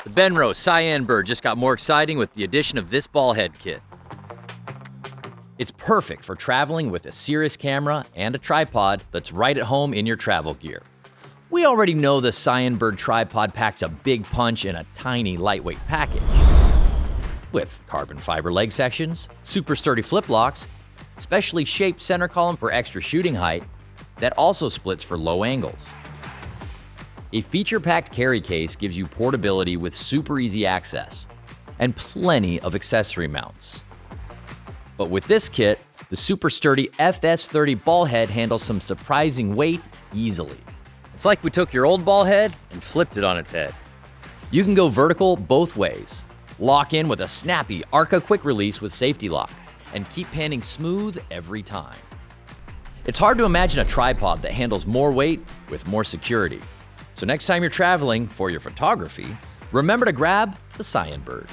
The Benro Cyanbird just got more exciting with the addition of this Ballhead kit. It's perfect for traveling with a serious camera and a tripod that's right at home in your travel gear. We already know the Cyanbird tripod packs a big punch in a tiny, lightweight package. With carbon fiber leg sections, super sturdy flip locks, specially shaped center column for extra shooting height that also splits for low angles. A feature-packed carry case gives you portability with super easy access and plenty of accessory mounts. But with this kit, the super sturdy FS30 Ballhead handles some surprising weight easily. It's like we took your old Ballhead and flipped it on its head. You can go vertical both ways, lock in with a snappy Arca quick release with safety lock, and keep panning smooth every time. It's hard to imagine a tripod that handles more weight with more security. So next time you're traveling for your photography, remember to grab the Cyanbird.